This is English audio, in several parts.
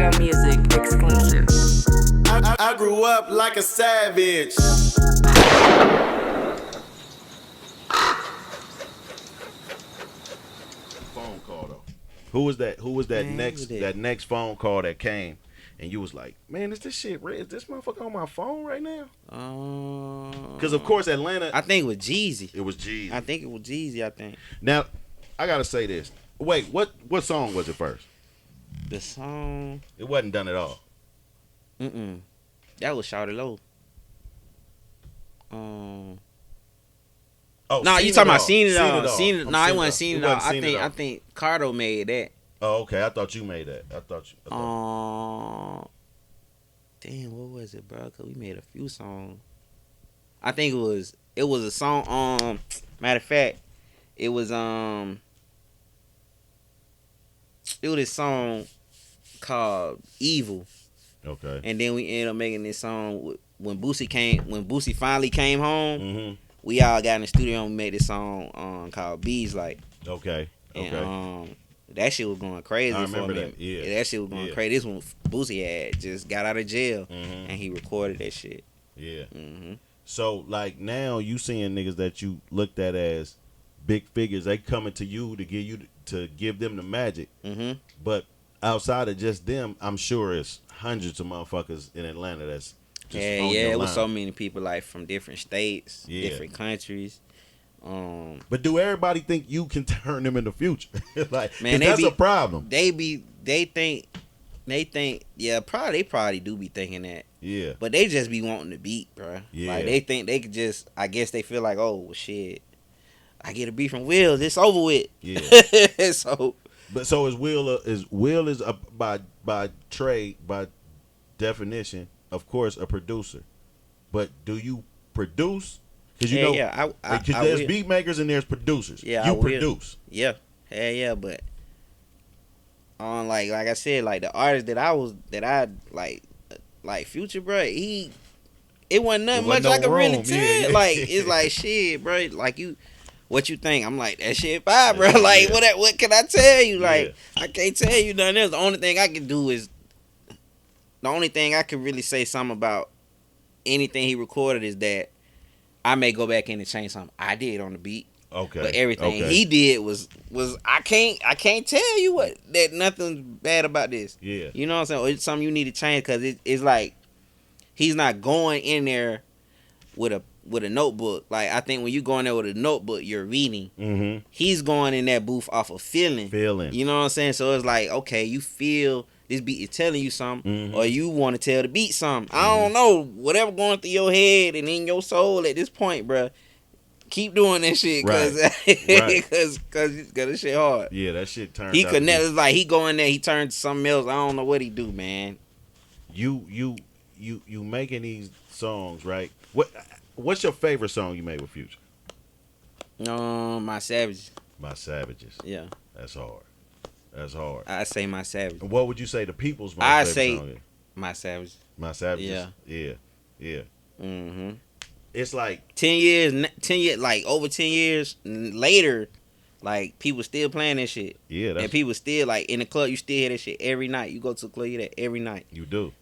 Real Music exclusive. I grew up like a savage. Phone call though. Who was that? Who was that next phone call that came, and you was like, man, is this shit real? Is this motherfucker on my phone right now? Because of course Atlanta. I think it was Jeezy. It was Jeezy. I think it was Jeezy. I think. Now, I gotta say this. Wait, what song was it first? The song. It wasn't Done It All. That was Shout It Low. Oh, no, you talking about Seen It All? Seen It All. No, I wasn't Seen It All. I All. think Cardo made that. Oh, okay. I thought you made that. I thought. Damn, what was it, bro? Cause we made a few songs. I think it was a song. Matter of fact, it was this song called Evil. Okay. And then we ended up making this song when Boosie finally came home. Mm-hmm. We all got in the studio and we made this song called Bees Like. Okay. And that shit was going crazy. I remember for me. that. Yeah. That shit was going crazy. This one Boosie had just got out of jail and he recorded that shit. Yeah. So like now you seeing niggas that you looked at as big figures, they coming to you to give them the magic. But outside of just them, I'm sure it's hundreds of motherfuckers in Atlanta that's just on your it was line. so many people like from different states, different countries. But do everybody think you can turn them in the future? Like, man, that's a problem. They think, yeah, they probably do be thinking that. Yeah. But they just be wanting the beat, bro. Yeah. Like they think they could just, I guess they feel like, oh well, shit, I get a beat from Will, it's over with. Yeah. So is Will is by trade, by definition, of course, a producer. But do you produce? Because because there's beat makers and there's producers. Yeah, you produce. Yeah, hell yeah, but on like I said, like the artist that I like Future, bro, it wasn't nothing much I could really tell. Yeah. Like it's like shit, bro. Like what you think? I'm like that shit fine, bro. Like what can I tell you? Like I can't tell you nothing else. The only thing I can do is the only thing I can really say something about anything he recorded is that I may go back in and change something I did on the beat. Okay. But everything he did was I can't tell you that nothing's bad about this. Yeah. You know what I'm saying? Or it's something you need to change because it's like he's not going in there with a notebook. Like I think when you go in there with a notebook, you're reading. Mm-hmm. He's going in that booth off of feeling. You know what I'm saying? So it's like, okay, you feel this beat is telling you something, or you want to tell the beat something. I don't know. Whatever going through your head and in your soul at this point, bro. Keep doing that shit, cause this shit hard. Yeah, that shit turns. He connect. It's like he go in there, he turns to something else. I don't know what he do, man. You making these songs, right? What's your favorite song you made with Future? My Savages. My Savages. Yeah, that's hard. That's hard. I say My Savages. What would you say the people's favorite song is? My Savages. My Savages. Yeah. It's like 10 years, like over 10 years later, like people still playing that shit. Yeah, and people still like in the club. You still hear that shit every night. You go to the club, you hear that every night. You do.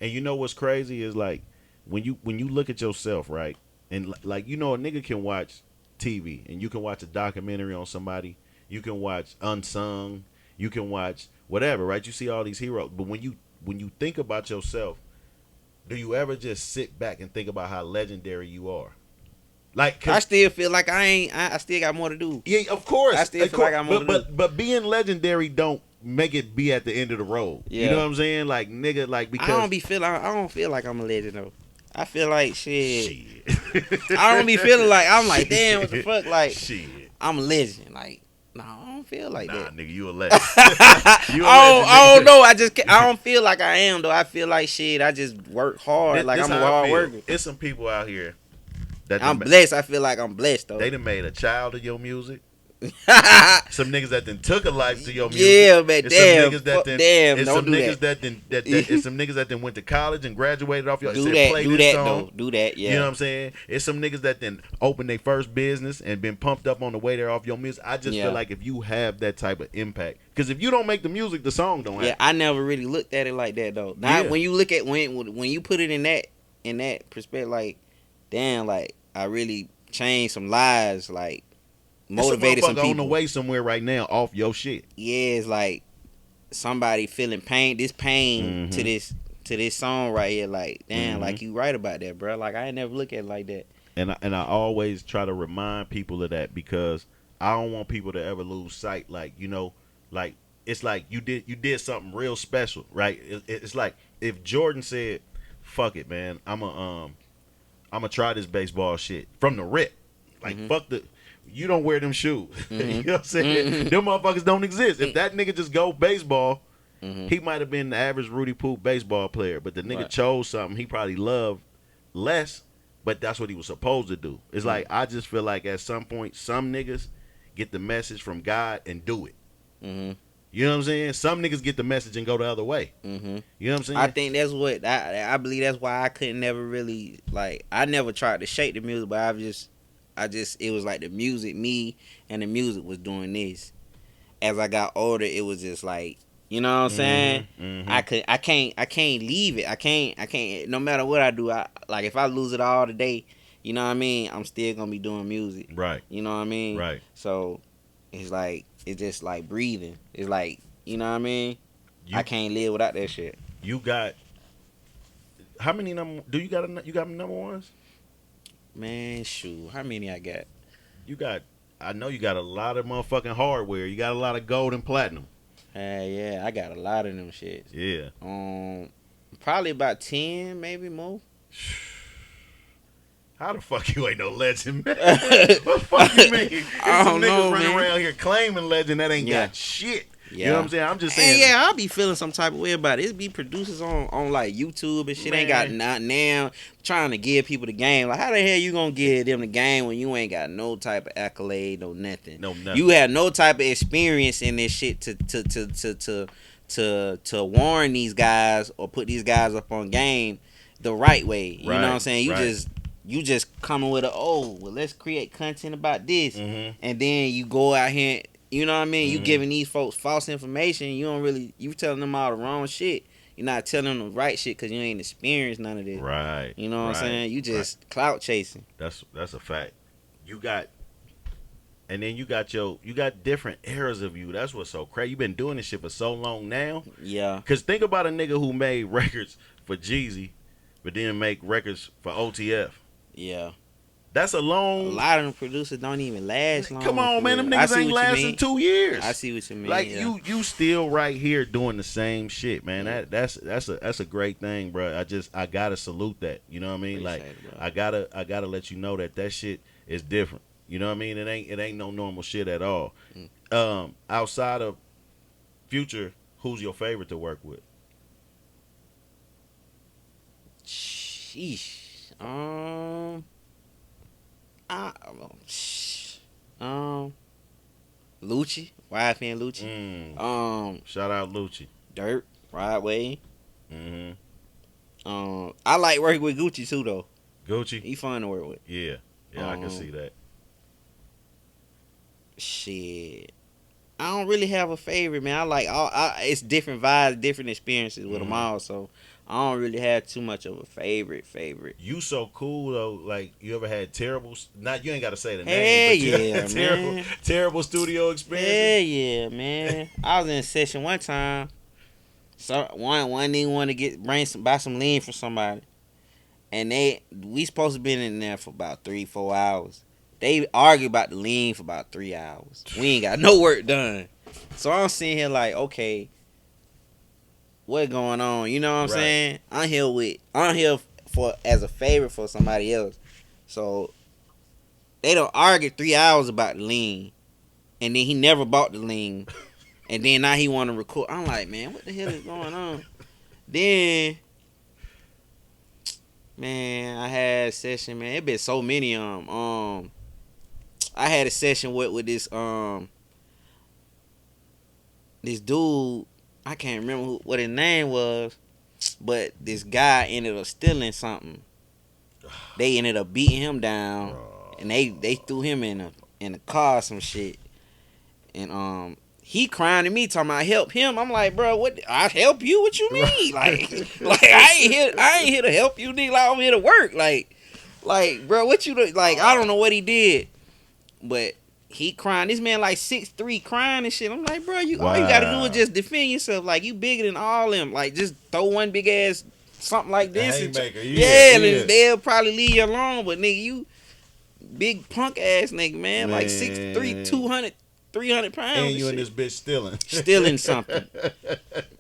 And you know what's crazy is like when you look at yourself, right? And like a nigga can watch TV and you can watch a documentary on somebody. You can watch Unsung. You can watch whatever, right? You see all these heroes, but when you think about yourself, do you ever just sit back and think about how legendary you are? Like, I still feel like I still got more to do. Yeah, of course. I still feel like I'm more to do. But being legendary don't make it be at the end of the road. Yeah. You know what I'm saying? Like, nigga, like because I don't feel like I'm a legend though. I feel like shit. I don't be feeling like I'm like damn what the fuck like shit. I'm a legend like. No, I don't feel like that. Nigga, you a legend. I don't know. I don't feel like I am though. I feel like shit. I just work hard. Like I'm a hard worker. There's some people out here that I'm blessed. I feel like I'm blessed though. They done made a child of your music. Some niggas that then took a life to your music. Yeah, man. It's Damn. some niggas that then, Damn. it's Don't some do niggas that. it's some niggas that then went to college and graduated off your. Do said, that. Play Do this that song. though. Do that. Yeah. You know what I'm saying? It's some niggas that then opened their first business and been pumped up on the way there off your music. I just feel like if you have that type of impact, because if you don't make the music, the song don't happen. Yeah, I never really looked at it like that though. Not when you look at when you put it in that perspective, like, damn, like I really changed some lives, like motivated some people on the way somewhere right now off your shit. Yeah, it's like somebody feeling pain, this pain to this song right here. Like, damn, like you right about that, bro. Like I ain't never look at it like that. And I always try to remind people of that because I don't want people to ever lose sight. Like, you know, like it's like you did something real special, right? It's like if Jordan said, "Fuck it, man, I'm gonna try this baseball shit from the rip." Like fuck the. You don't wear them shoes. You know what I'm saying? Them motherfuckers don't exist. If that nigga just go baseball, he might have been the average Rudy Poop baseball player, but the nigga chose something he probably loved less, but that's what he was supposed to do. It's like I just feel like at some point some niggas get the message from God and do it. You know what I'm saying? Some niggas get the message and go the other way. You know what I'm saying? I think that's what I believe. That's why I couldn't never really like. I never tried to shake the music, but I just it was like the music, me and the music was doing this. As I got older, it was just like, you know what I'm saying? I can't leave it. I can't. No matter what I do, like if I lose it all today, you know what I mean? I'm still gonna be doing music. Right. You know what I mean? Right. So it's like it's just like breathing. It's like, you know what I mean? I can't live without that shit. You got how many number? Do you got number ones? Man, shoot, how many I got? I know you got a lot of motherfucking hardware. You got a lot of gold and platinum. Yeah, I got a lot of them shits. Yeah. Probably about 10, maybe more. How the fuck you ain't no legend, man? What the fuck you mean? There's some niggas running around here claiming legend that ain't got shit. Yeah. You know what I'm saying? I'm just saying. And I'll be feeling some type of way about it. It be producers on like YouTube and shit. Ain't got not now trying to give people the game. Like, how the hell you gonna give them the game when you ain't got no type of accolade, no nothing? No nothing. You have no type of experience in this shit to warn these guys or put these guys up on game the right way. You know what I'm saying? You just coming with let's create content about this, and then you go out here. You know what I mean? You giving these folks false information. You telling them all the wrong shit. You're not telling them the right shit because you ain't experienced none of this. Right. You know what I'm saying? You just clout chasing. That's a fact. And then you got different eras of you. That's what's so crazy. You've been doing this shit for so long now. Yeah. Cause think about a nigga who made records for Jeezy, but then make records for OTF. Yeah. That's a lot of them producers don't even last long. Come on, man. Them niggas ain't lasting 2 years. I see what you mean. Like you still right here doing the same shit, man. Yeah. That's a great thing, bro. I gotta salute that. You know what I mean? Appreciate like it, I gotta let you know that shit is different. You know what I mean? It ain't no normal shit at all. Outside of Future, who's your favorite to work with? Sheesh. Lucci, YFN Lucci. Shout out Lucci. Durk, Rod Wave. Mm-hmm. I like working with Gucci too though. Gucci? He fun to work with. Yeah. Yeah, I can see that. Shit. I don't really have a favorite, man. I like it's different vibes, different experiences with them all, so I don't really have too much of a favorite. You so cool though. Like, you ever had terrible? Not you ain't got to say the Hell name. But you yeah, had terrible studio experience. Hell yeah, man. I was in a session one time. So one nigga wanted to buy some lean from somebody, and we supposed to been in there for about 3-4 hours. They argued about the lean for about 3 hours. We ain't got no work done. So I'm sitting here like, okay, what going on? You know what I'm saying? I'm here for as a favor for somebody else. So they don't argue 3 hours about the lean, and then he never bought the lean, and then now he want to record. I'm like, man, what the hell is going on? Then, man, I had a session, man. It been so many of them. I had a session with this dude. I can't remember what his name was, but this guy ended up stealing something. They ended up beating him down, and they threw him in a car or some shit. And he crying to me talking about help him. I'm like, bro, what? I help you? What you mean? Like I ain't here to help you, nigga. Like I'm here to work. Like, bro, what you do? Like I don't know what he did, but he crying. This man like 6'3", crying and shit. I'm like, bro, all you gotta do is just defend yourself. Like you bigger than all them. Like just throw one big ass something like this. Haymaker, And they'll probably leave you alone. But nigga, you big punk ass nigga, man. Like 6'3", 200, 300 pounds. And you and this bitch stealing something,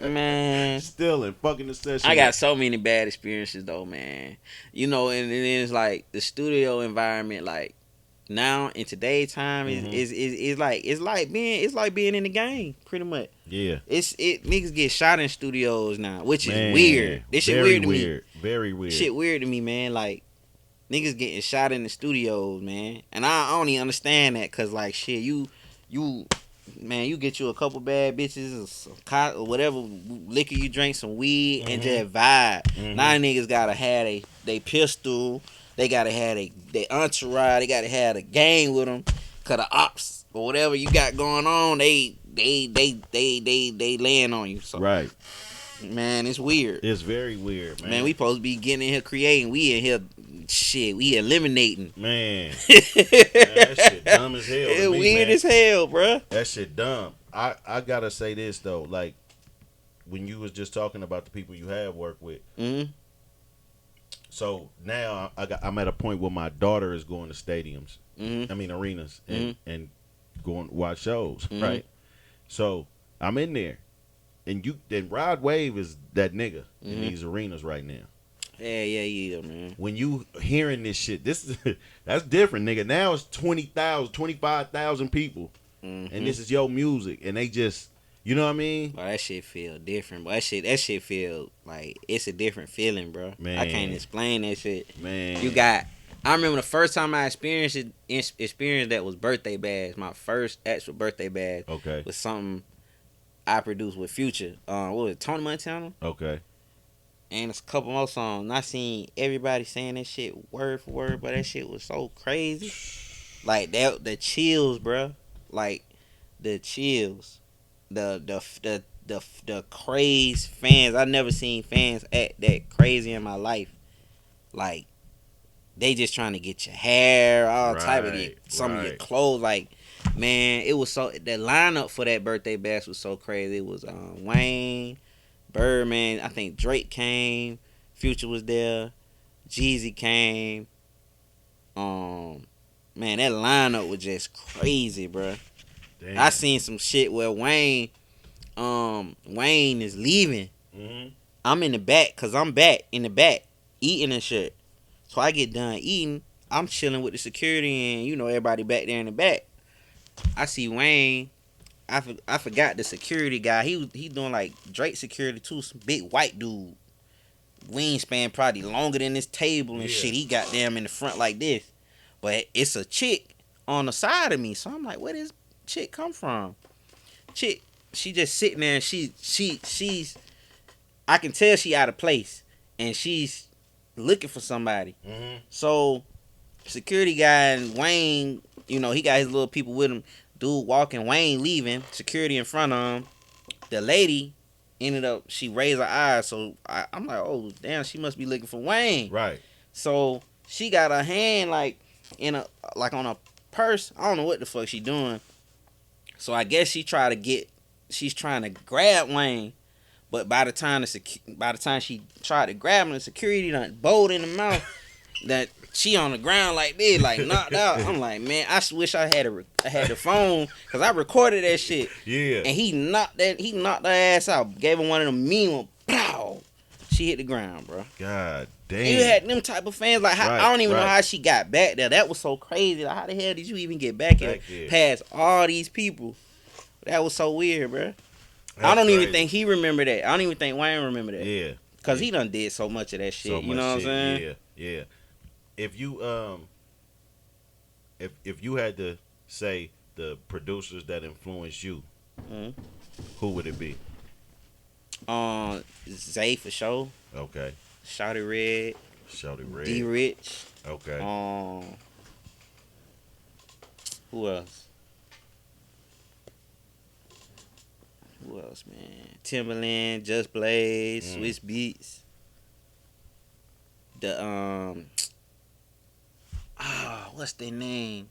man. Stealing, fucking the session. I got so many bad experiences though, man. You know, and it's like the studio environment, like. Now in today's time is like being in the game pretty much. Yeah. Niggas get shot in studios now, which is weird. This shit weird to me. Very weird. Shit weird to me, man. Like niggas getting shot in the studios, man. And I don't even understand that cuz like shit you get you a couple bad bitches or whatever liquor you drink, some weed and just vibe. Now niggas gotta have they pistol. They gotta have their entourage. They gotta have a gang with them. Cause the ops or whatever you got going on, they laying on you. So, right, man, it's weird. It's very weird, man. Man, we supposed to be getting in here creating. We in here, shit. We eliminating. Man, that shit dumb as hell. It's weird as hell, bro. That shit dumb. I gotta say this though, like when you was just talking about the people you have worked with. Mm-hmm. So now I'm at a point where my daughter is going to stadiums. Mm-hmm. I mean arenas and going to watch shows, mm-hmm. right? So I'm in there, and Rod Wave is that nigga in these arenas right now. Yeah, man. When you hearing this shit, that's different, nigga. Now it's 20,000, 25,000 people, and this is your music, and they just. You know what I mean? Bro, that shit feel different. Bro, that shit feel like it's a different feeling, bro. Man. I can't explain that shit. Man. I remember the first time I experienced that was birthday bash. My first actual birthday bash was something I produced with Future. What was it, Tony Montana? Okay. And it's a couple more songs. And I seen everybody saying that shit word for word, but that shit was so crazy. Like the chills, bro. Like the chills. The crazy fans. I never seen fans act that crazy in my life. Like they just trying to get your hair, all type of some of your clothes. Like man, it was so the lineup for that birthday bash was so crazy. It was Wayne, Birdman. I think Drake came. Future was there. Jeezy came. Man, that lineup was just crazy, bro. Damn. I seen some shit where Wayne is leaving. Mm-hmm. I'm in the back because I'm back in the back eating and shit. So I get done eating. I'm chilling with the security and everybody back there in the back. I see Wayne. I forgot the security guy. He doing like Drake security too. Some big white dude. Wingspan probably longer than this table and shit. He got them in the front like this. But it's a chick on the side of me. So I'm like, where this chick come from? Chick, she just sitting there and she's I can tell she out of place and she's looking for somebody. Mm-hmm. So security guy and Wayne, he got his little people with him. Dude walking, Wayne leaving, security in front of him. The lady ended up, she raised her eyes, so I'm like, oh damn, she must be looking for Wayne. Right. So she got her hand like on a purse. I don't know what the fuck she doing. So I guess she's trying to grab Wayne, but by the time she tried to grab him, the security done bowled in the mouth. That she on the ground like this, like knocked out. I'm like, man, I wish I had the phone because I recorded that shit. Yeah. And he knocked her ass out. Gave her one of them mean ones. Pow. She hit the ground, bro. God damn. You had them type of fans. Like I don't even know how she got back there. That was so crazy. Like, how the hell did you even get back here past all these people? That was so weird, bro. I don't even think he remember that. I don't even think Wayne remember that. Yeah. Cause he done did so much of that shit. You know what I'm saying? Yeah. If you if you had to say the producers that influence you, Mm-hmm. who would it be? Zay for sure. Okay. Shawty Red. Shawty Red. D Rich. Okay. Who else? Who else, man? Timberland, Just Blaze, Swiss Beats. The what's their name?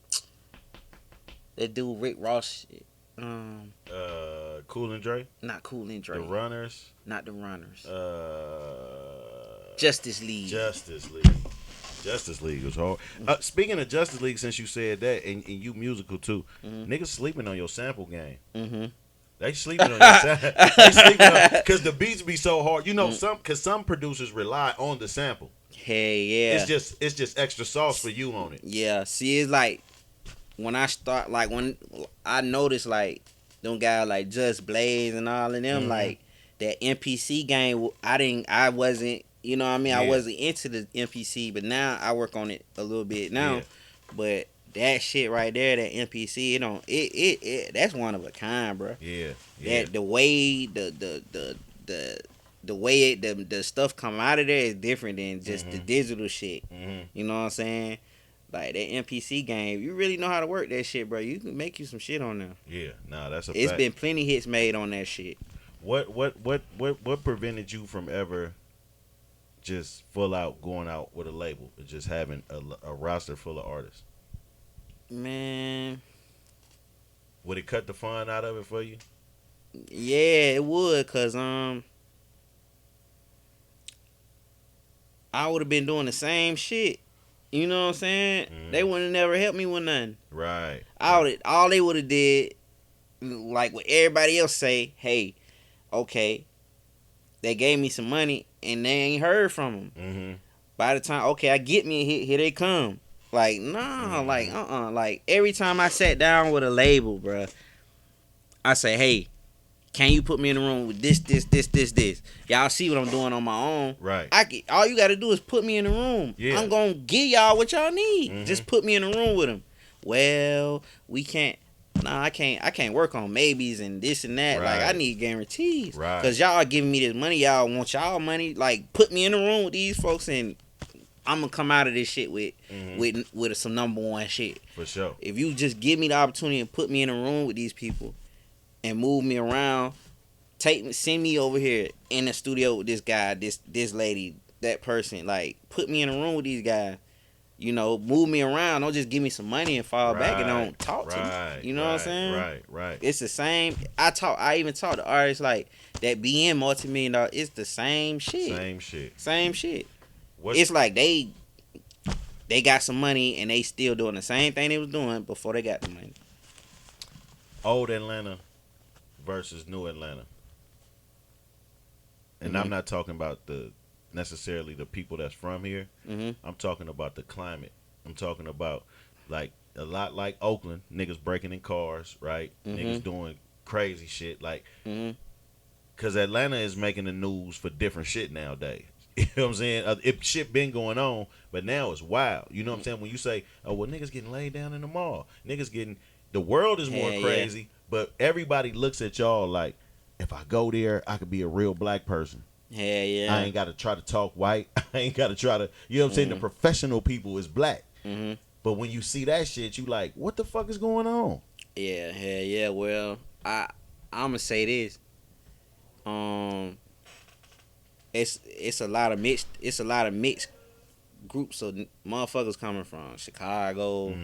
That dude Rick Ross shit. Cool and Dre. Not Cool and Dre. The Runners. Not the Runners. Justice League. Justice League was hard. Speaking of Justice League, since you said that, and you musical too, niggas sleeping on your sample game. Mm-hmm. They sleeping on your sample. They sleeping on because the beats be so hard. You know, some producers rely on the sample. Hey, yeah. It's just extra sauce for you on it. Yeah. See, it's like when I start, like when I noticed, like them guys like Just Blaze and all of them, like that MPC game. I wasn't. You know what I mean? Yeah. I wasn't into the MPC, but now I work on it a little bit now. Yeah. But that shit right there, that MPC, that's one of a kind, bro. Yeah. That the way the way the stuff come out of there is different than just the digital shit. You know what I'm saying? Like that MPC game, you really know how to work that shit, bro. You can make you some shit on there. Yeah, nah, that's a It's fact. Been plenty hits made on that shit. What prevented you from ever just full out going out with a label, or just having a roster full of artists? Man, would it cut the fun out of it for you? Yeah, it would, cause I would have been doing the same shit. You know what I'm saying? They wouldn't have never helped me with nothing. Right. All they would have did, like what everybody else say, hey, okay, they gave me some money and they ain't heard from them. By the time, okay, I get me a hit, here they come. Like, nah, like, like every time I sat down with a label, bruh, I say, hey, can you put me in the room with this? Y'all see what I'm doing on my own. Right. All you got to do is put me in the room. Yeah. I'm going to give y'all what y'all need. Just put me in the room with them. Well, we can't. Nah, I can't work on maybes and this and that. Right. Like, I need guarantees. Right. Because y'all are giving me this money. Y'all want y'all money. Like, put me in the room with these folks and I'm going to come out of this shit with some number one shit. For sure. If you just give me the opportunity and put me in a room with these people and move me around, send me over here in the studio with this guy, this lady, that person. Like, put me in a room with these guys. You know, move me around. Don't just give me some money and fall back and don't talk to me. You know what I'm saying? Right. It's the same. I even talk to artists like that BM multi-million-dollar. It's the same shit. Same shit. It's like they got some money and they still doing the same thing they was doing before they got the money. Old Atlanta versus New Atlanta. And I'm not talking about necessarily the people that's from here. I'm talking about the climate. I'm talking about like a lot like Oakland, niggas breaking in cars, right? Niggas doing crazy shit, like because Atlanta is making the news for different shit nowadays. You know what I'm saying? Shit been going on, but now it's wild. You know what I'm saying? When you say, oh, well, niggas getting laid down in the mall. The world is more crazy, but everybody looks at y'all like, if I go there, I could be a real black person. Hell yeah. I ain't got to try to talk white. I ain't got to try to, you know what I'm saying? The professional people is black. But when you see that shit, you like, what the fuck is going on? Yeah, hell yeah. Well, I'm going to say this. It's a lot of mixed groups of motherfuckers coming from Chicago,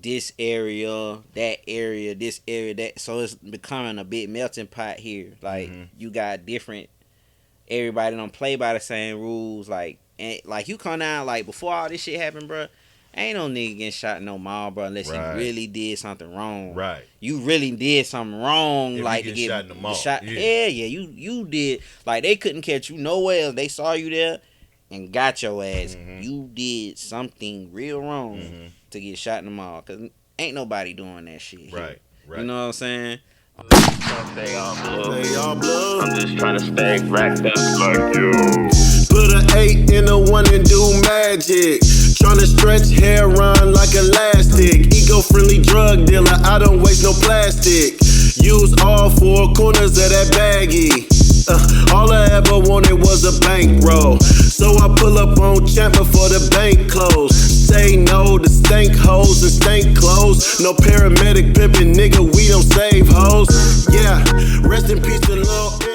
this area, that area, this area, that. So it's becoming a big melting pot here. Like you got different. Everybody don't play by the same rules. Like you come down like before all this shit happened, bro. Ain't no nigga getting shot in no mall, bro, unless you really did something wrong. Right. You really did something wrong, if like to get shot in the mall. Yeah, you did. Like they couldn't catch you nowhere else. They saw you there and got your ass. You did something real wrong to get shot in the mall. Cause ain't nobody doing that shit. Right. You know what I'm saying? I'm just trying to stay on blue. I'm just trying to stay racked up like you. Put an 8 in a 1 and do magic. Tryna stretch hair on like elastic. Eco-friendly drug dealer, I don't waste no plastic. Use all four corners of that baggie. All I ever wanted was a bankroll. So I pull up on Champ before the bank close. Say no to stank hoes and stank clothes. No paramedic pimpin', nigga, we don't save hoes. Yeah, rest in peace to Lil